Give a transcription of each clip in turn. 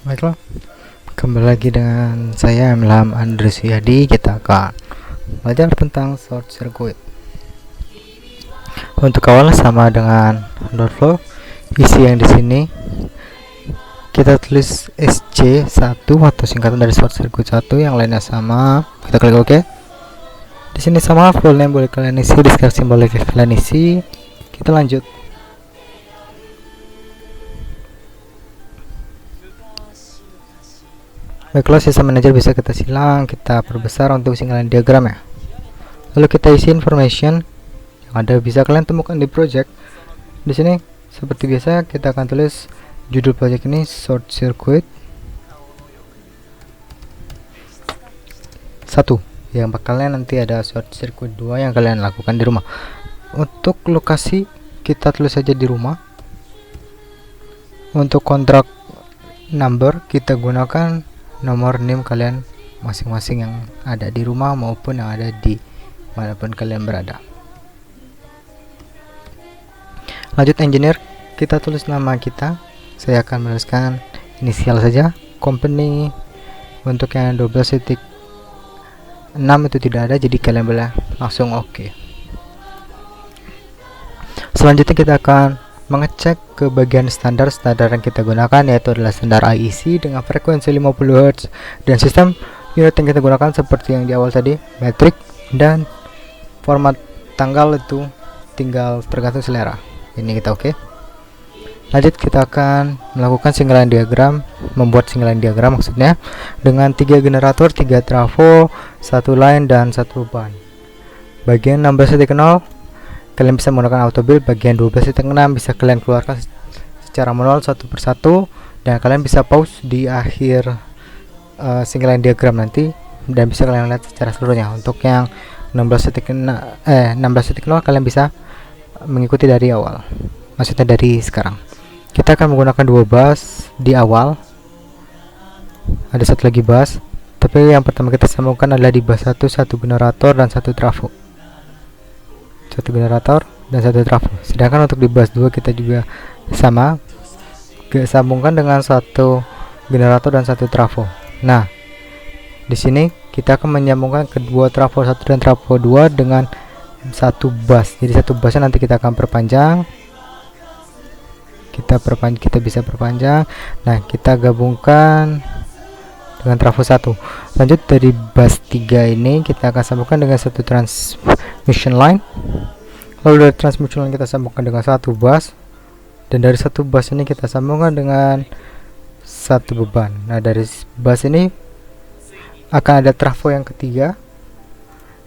Baiklah, kembali lagi dengan saya Ilham Andres Yadi. Kita akan belajar tentang short circuit. Untuk awal sama dengan download isi yang di sini kita tulis SC1 atau singkatan dari short circuit 1, yang lainnya sama. Kita klik OK. Di sini sama, full name boleh kalian isi, deskripsi boleh kalian isi. Kita lanjut. Baiklah, sistem manager bisa kita silang, kita perbesar untuk singgalan diagram ya. Lalu kita isi information yang ada, bisa kalian temukan di project. Di sini seperti biasa kita akan tulis judul project ini short circuit 1, yang bakalnya nanti ada short circuit 2 yang kalian lakukan di rumah. Untuk lokasi kita tulis saja di rumah. Untuk kontrak number kita gunakan nomor NIM kalian masing-masing yang ada di rumah maupun yang ada di manapun kalian berada. Lanjut engineer, kita tulis nama kita. Saya akan menuliskan inisial saja. Company untuk yang 12.6 itu tidak ada, jadi kalian boleh langsung OK. Selanjutnya kita akan mengecek ke bagian standar yang kita gunakan, yaitu adalah standar IEC dengan frekuensi 50 Hz dan sistem unit yang kita gunakan seperti yang di awal tadi, metrik, dan format tanggal itu tinggal tergantung selera. Ini kita OK. Lanjut, kita akan melakukan singgalan diagram, membuat singgalan diagram maksudnya dengan 3 generator, 3 trafo, 1 line dan 1 beban. Bagian 16.0 kalian bisa menggunakan auto build, bagian 12.6 bisa kalian keluarkan secara manual satu persatu, dan kalian bisa pause di akhir singgalan diagram nanti dan bisa kalian lihat secara seluruhnya. Untuk yang 16.0 kalian bisa mengikuti dari awal, maksudnya dari sekarang. Kita akan menggunakan 2 bus di awal, ada satu lagi bus, tapi yang pertama kita sambungkan adalah di bus 1 generator dan 1 trafo. 1 generator dan 1 trafo. Sedangkan untuk di bus 2 kita juga sama, sambungkan dengan 1 generator dan 1 trafo. Nah, di sini kita akan menyambungkan kedua trafo 1 dan trafo 2 dengan 1 bus. Jadi 1 busnya nanti kita akan perpanjang. Kita bisa perpanjang. Nah, kita gabungkan dengan trafo 1. Lanjut, dari bus 3 ini kita akan sambungkan dengan 1 transmission line. Lalu dari transmission line kita sambungkan dengan 1 bus, dan dari 1 bus ini kita sambungkan dengan 1 beban. Nah, dari bus ini akan ada trafo yang ketiga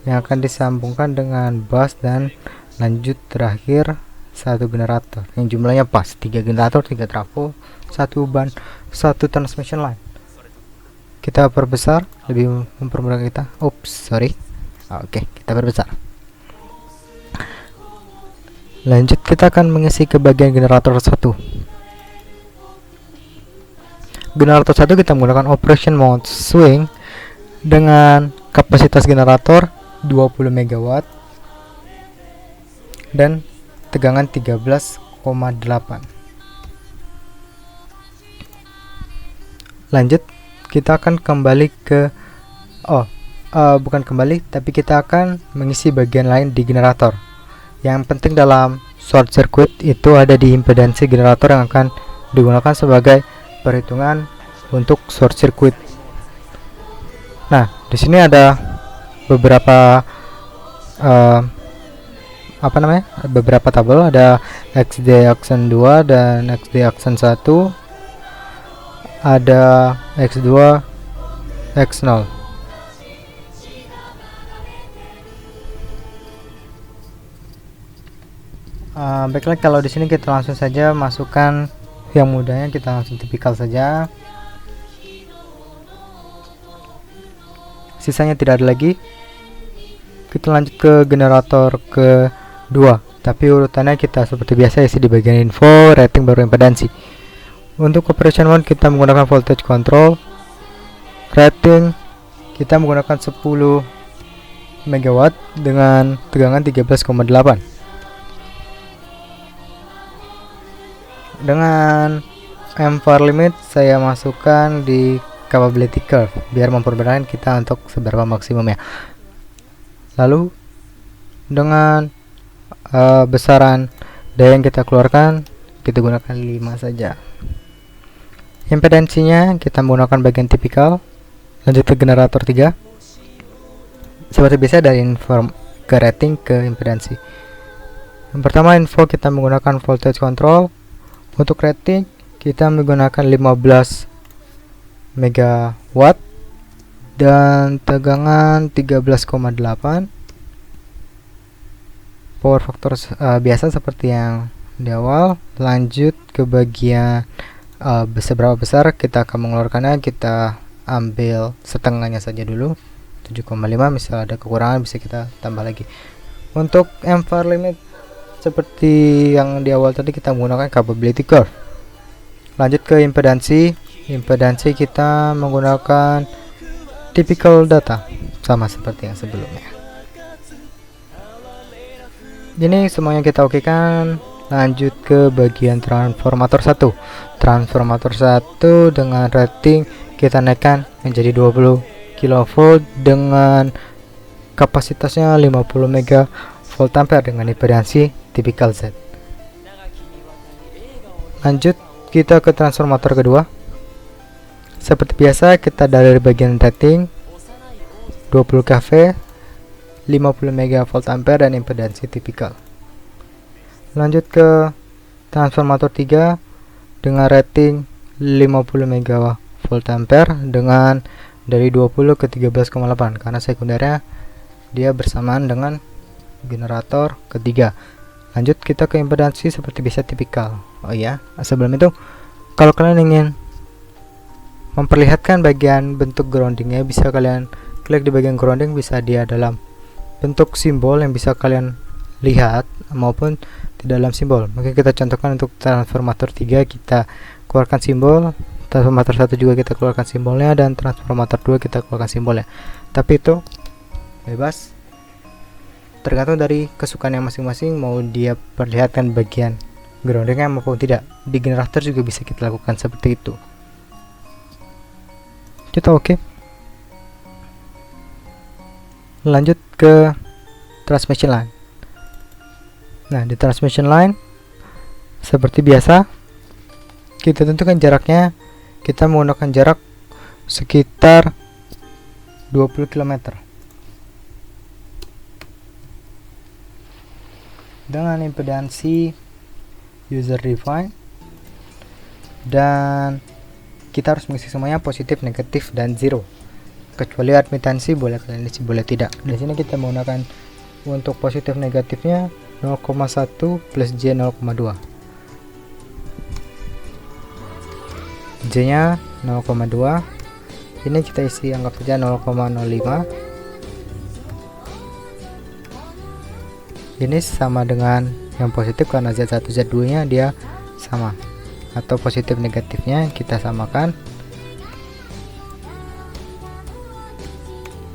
yang akan disambungkan dengan bus, dan lanjut terakhir 1 generator yang jumlahnya pas 3 generator, 3 trafo, 1 beban, 1 transmission line. Kita perbesar lebih mempermudah kita. Oke, kita perbesar. Lanjut, kita akan mengisi ke bagian generator 1. Generator 1 kita menggunakan operation mode swing dengan kapasitas generator 20 MW dan tegangan 13,8. Lanjut, kita akan kembali ke bukan kembali, tapi kita akan mengisi bagian lain di generator. Yang penting dalam short circuit itu ada di impedansi generator yang akan digunakan sebagai perhitungan untuk short circuit. Nah, di sini ada beberapa beberapa tabel, ada XD action 2 dan XD action 1, ada X2, X0. Baiklah, kalau di sini kita langsung saja masukkan yang mudahnya, kita langsung tipikal saja. Sisanya tidak ada lagi. Kita lanjut ke generator kedua, tapi urutannya kita seperti biasa isi di bagian info, rating, baru impedansi. Untuk operation mode kita menggunakan voltage control. Rating kita menggunakan 10 MW dengan tegangan 13,8. Dengan M4 limit saya masukkan di capability curve biar mempermudah kita untuk seberapa maksimum ya. Lalu dengan besaran daya yang kita keluarkan kita gunakan 5 saja. Impedansinya kita menggunakan bagian tipikal. Lanjut ke generator 3. Seperti biasa dari info ke rating ke impedansi. Yang pertama info kita menggunakan voltage control. Untuk rating kita menggunakan 15 megawatt dan tegangan 13,8. Power factor biasa seperti yang di awal. Lanjut ke bagian seberapa besar kita akan mengeluarkannya, kita ambil setengahnya saja dulu, 7,5. misal ada kekurangan bisa kita tambah lagi. Untuk M4 limit seperti yang di awal tadi kita menggunakan capability curve. Lanjut ke impedansi. Impedansi kita menggunakan typical data sama seperti yang sebelumnya. Ini semuanya kita okekan. Lanjut ke bagian transformator 1. Transformator 1 dengan rating kita naikkan menjadi 20 kV dengan kapasitasnya 50 megawatt ampere dengan impedansi typical Z. Lanjut kita ke transformator kedua. Seperti biasa kita dari bagian rating 20 kV, 50 megawatt ampere dan impedansi typical. Lanjut ke transformator 3 dengan rating 50 megawatt ampere dengan dari 20 ke 13,8 karena sekundernya dia bersamaan dengan generator ketiga. Lanjut kita ke impedansi seperti biasa tipikal. Oh ya, sebelum itu kalau kalian ingin memperlihatkan bagian bentuk groundingnya bisa kalian klik di bagian grounding, bisa dia dalam bentuk simbol yang bisa kalian lihat maupun di dalam simbol. Mungkin kita contohkan untuk transformator 3 kita keluarkan simbol, transformator 1 juga kita keluarkan simbolnya, dan transformator 2 kita keluarkan simbolnya. Tapi itu bebas, tergantung dari kesukaan masing-masing mau dia perlihatkan bagian groundingnya maupun tidak. Di generator juga bisa kita lakukan seperti itu. Kita oke. Lanjut ke transmission line. Nah, di transmission line seperti biasa kita tentukan jaraknya. Kita menggunakan jarak sekitar 20 km dengan impedansi user define, dan kita harus mengisi semuanya positif, negatif, dan zero, kecuali admitansi boleh kalian isi boleh tidak. Di sini kita menggunakan untuk positif negatifnya 0,1 plus J 0,2, J nya 0,2. ini kita isi anggap saja 0,05. ini sama dengan yang positif karena Z1 Z2 nya dia sama, atau positif negatifnya kita samakan.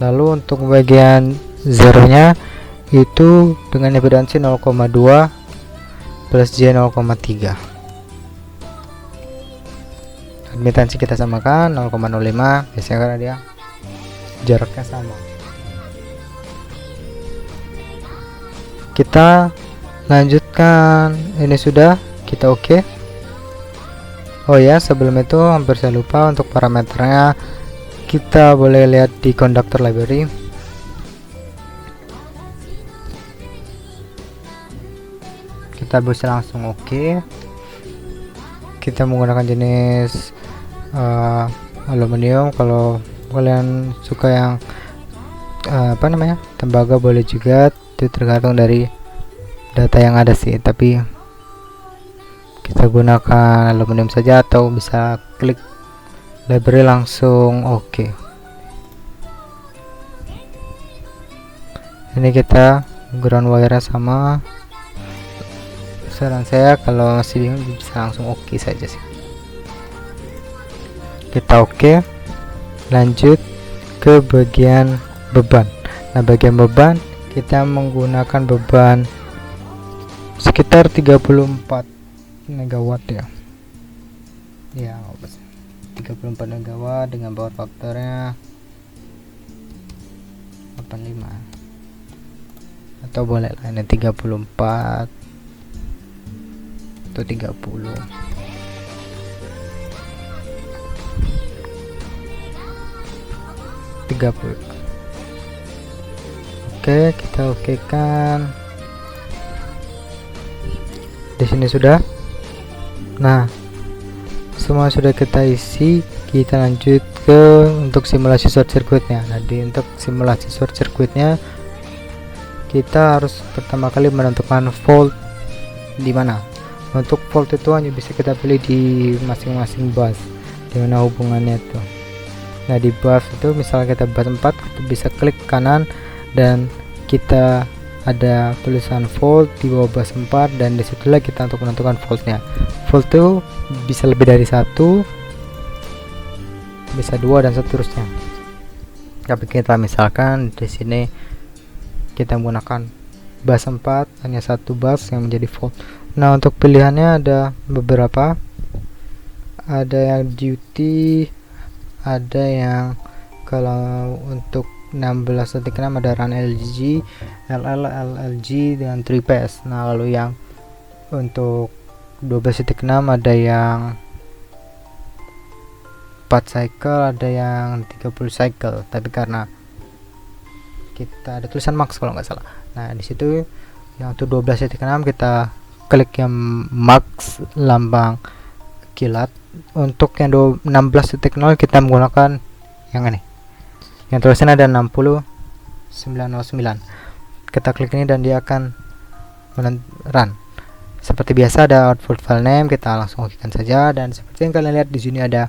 Lalu untuk bagian zeronya itu dengan impedansi 0,2 plus J 0,3. admitansi kita samakan 0,05 biasanya karena dia jaraknya sama. Kita lanjutkan, ini sudah kita oke. Oh ya, sebelum itu hampir saya lupa untuk parameternya, kita boleh lihat di conductor library. Kita bisa langsung oke. Kita menggunakan jenis aluminium. Kalau kalian suka yang tembaga boleh juga, itu tergantung dari data yang ada sih, tapi kita gunakan aluminium saja atau bisa klik library langsung oke. Ini kita ground wire sama. Saran saya kalau masih bingung bisa langsung oke saja sih. Kita oke. Lanjut ke bagian beban. Nah, bagian beban kita menggunakan beban sekitar 34 megawatt ya. ya 34 megawatt dengan power faktornya 85, atau boleh lah ini 34 atau 30. Oke, kita oke kan. Di sini sudah. Nah, semua sudah kita isi. Kita lanjut ke untuk simulasi short circuitnya. Jadi untuk simulasi short circuitnya kita harus pertama kali menentukan volt di mana. Untuk volt itu hanya bisa kita pilih di masing-masing bus, di mana hubungannya itu. Nah, di bus itu misalnya kita bus 4, kita bisa klik kanan dan kita ada tulisan volt di bawah bus 4, dan disitulah kita untuk menentukan voltnya. Volt itu bisa lebih dari 1, bisa 2, dan seterusnya. Tapi kita misalkan di sini kita menggunakan bus 4, hanya satu bus yang menjadi volt. Nah, untuk pilihannya ada beberapa, ada yang duty, ada yang kalau untuk 16.6 ada run LG, LLG dengan 3 phase. Nah, lalu yang untuk 12.6 ada yang 4 cycle, ada yang 30 cycle, tapi karena kita ada tulisan max kalau nggak salah. Nah, di situ yang untuk 12.6 kita klik yang max lambang kilat. Untuk yang 16.0 kita menggunakan yang ini, yang tulisannya ada 60909. Kita klik ini dan dia akan run. Seperti biasa ada output file name, kita langsung okekan saja. Dan seperti yang kalian lihat di sini ada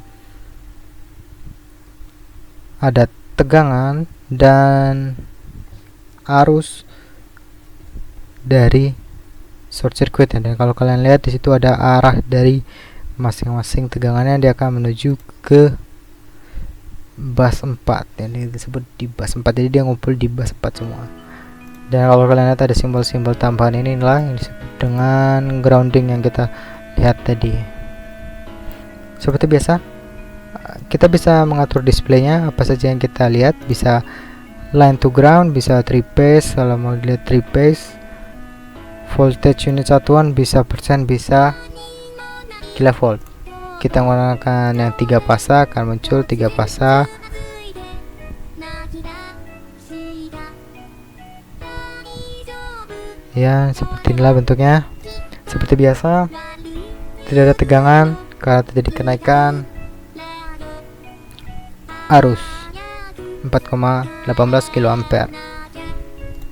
tegangan dan arus dari short circuit ya. Dan kalau kalian lihat di situ ada arah dari masing-masing tegangannya, dia akan menuju ke bus 4 yang disebut di bus 4. Jadi dia ngumpul di bus 4 semua. Dan kalau kalian lihat ada simbol-simbol tambahan, inilah yang disebut dengan grounding yang kita lihat tadi. Seperti biasa, kita bisa mengatur displaynya apa saja yang kita lihat. Bisa line to ground, bisa 3 phase kalau mau dilihat 3 phase. Voltage unit satuan bisa persen, bisa kilovolt. Kita menggunakan yang 3 fasa, akan muncul 3 fasa. Ya, seperti inilah bentuknya. Seperti biasa, tidak ada tegangan karena terjadi kenaikan arus 4,18 kilo ampere.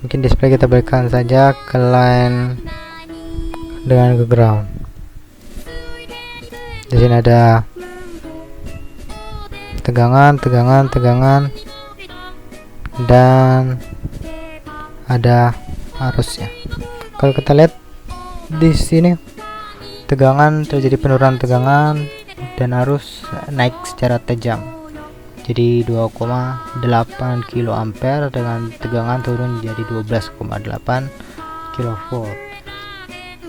Mungkin display kita berikan saja ke line dengan ke ground. Di sini ada tegangan, dan ada arusnya. Kalau kita lihat di sini, tegangan terjadi penurunan tegangan dan arus naik secara tajam. Jadi 2,8 kilo ampere dengan tegangan turun jadi 12,8 kilovolt.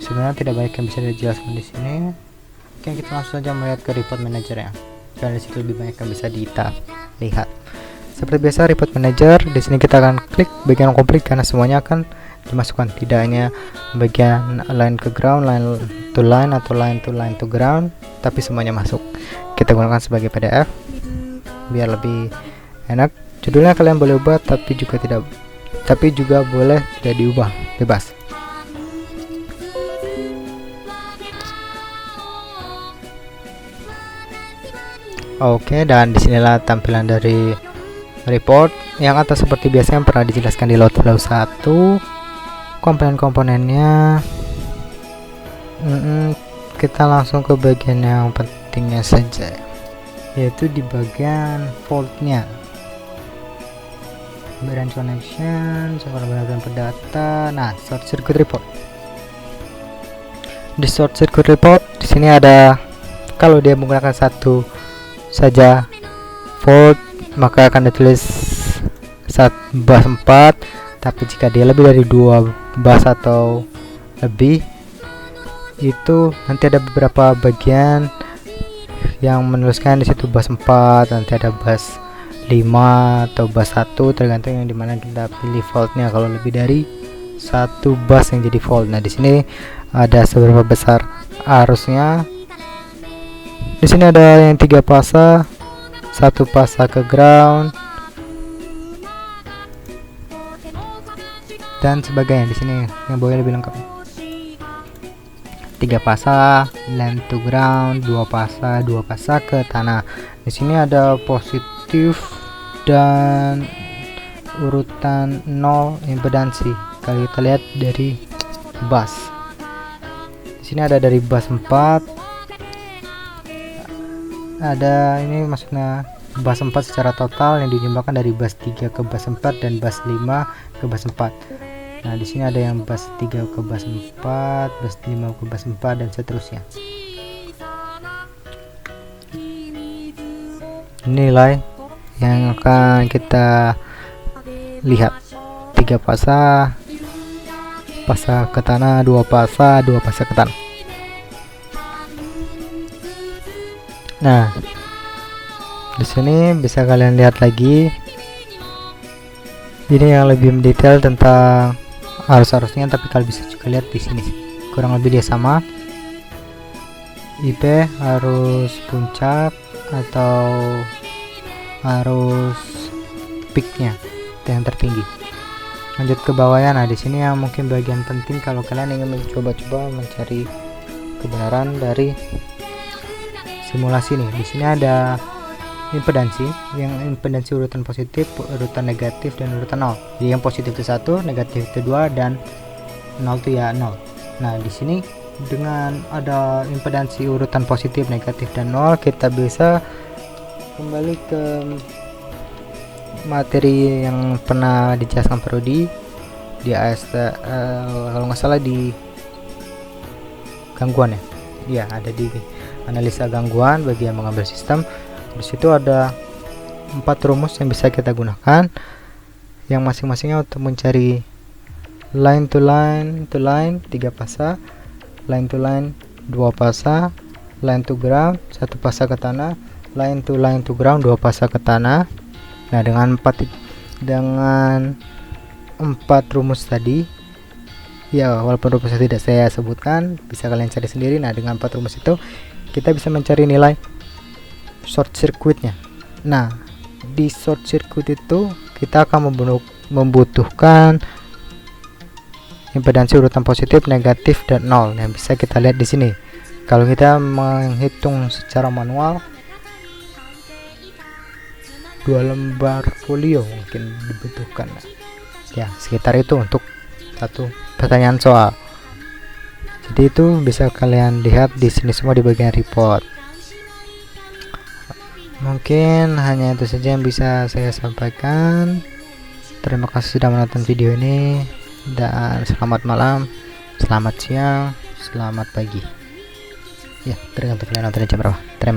Sebenarnya tidak banyak yang bisa dijelaskan di sini. Oke, kita langsung saja melihat ke report manager ya. Karena disitu lebih banyak yang bisa kita lihat. Seperti biasa, report manager di sini kita akan klik bagian komplit karena semuanya akan dimasukkan. Tidak hanya bagian line ke ground, line to line, atau line to ground, tapi semuanya masuk. Kita gunakan sebagai PDF biar lebih enak. Judulnya kalian boleh ubah, tapi juga boleh tidak diubah, bebas. Oke, dan disinilah tampilan dari report. Yang atas seperti biasa yang pernah dijelaskan di load flow 1. Komponen-komponennya kita langsung ke bagian yang pentingnya saja, yaitu di bagian voltnya. Branch connection, benar-benar perdata. Nah, short circuit report. Di short circuit report di sini ada, kalau dia menggunakan satu saja volt, maka akan ditulis bus 4. Tapi jika dia lebih dari 2 bus atau lebih, itu nanti ada beberapa bagian yang menuliskan di situ bus 4, nanti ada bus 5 atau bus 1, tergantung yang dimana kita pilih voltnya. Kalau lebih dari satu bus yang jadi volt. Nah, di sini ada seberapa besar arusnya. Di sini ada yang 3 fasa, 1 fasa ke ground dan sebagainya. Di sini yang boleh lebih lengkap. 3 fasa line to ground, 2 fasa ke tanah. Di sini ada positif dan urutan 0 impedansi. Kalau kita lihat dari bus, di sini ada dari bus 4, ada ini maksudnya bus 4 secara total yang dijumlahkan dari bus 3 ke bus 4 dan bus 5 ke bus 4. Nah, di sini ada yang bus 3 ke bus 4, bus 5 ke bus 4 dan seterusnya. Nilai yang akan kita lihat: 3 fasa ke tanah, 2 fasa ke tanah. Nah, di sini bisa kalian lihat lagi ini yang lebih mendetail tentang arus-arusnya, tapi kalian bisa juga lihat di sini kurang lebih dia sama. IP arus puncak atau arus peaknya yang tertinggi. Lanjut ke bawahnya. Nah, di sini yang mungkin bagian penting kalau kalian ingin mencoba-coba mencari kebenaran dari simulasi nih. Di sini ada impedansi, yang impedansi urutan positif, urutan negatif, dan urutan 0. Jadi yang positif itu 1, negatif itu 2, dan 0 itu ya 0. Nah, di sini dengan ada impedansi urutan positif, negatif, dan 0, kita bisa kembali ke materi yang pernah dijelaskan Prodi di kalau nggak salah di gangguan ya. Iya, ada di analisa gangguan bagi yang mengambil sistem. Di situ ada 4 rumus yang bisa kita gunakan, yang masing-masingnya untuk mencari line to line 3 fasa, line to line 2 fasa, line to ground 1 fasa ke tanah, line to ground 2 fasa ke tanah. Nah, dengan 4 rumus tadi, ya walaupun rumusnya tidak saya sebutkan, bisa kalian cari sendiri. Nah, dengan 4 rumus itu kita bisa mencari nilai short circuitnya. Nah, di short circuit itu kita akan membutuhkan impedansi urutan positif, negatif, dan 0 yang bisa kita lihat di sini. Kalau kita menghitung secara manual, 2 lembar folio mungkin dibutuhkan. Ya, sekitar itu untuk satu pertanyaan soal. Jadi itu bisa kalian lihat di sini semua di bagian report. Mungkin hanya itu saja yang bisa saya sampaikan. Terima kasih sudah menonton video ini, dan selamat malam, selamat siang, selamat pagi. Ya, tergantung kalian nontonnya jam berapa. Terima kasih.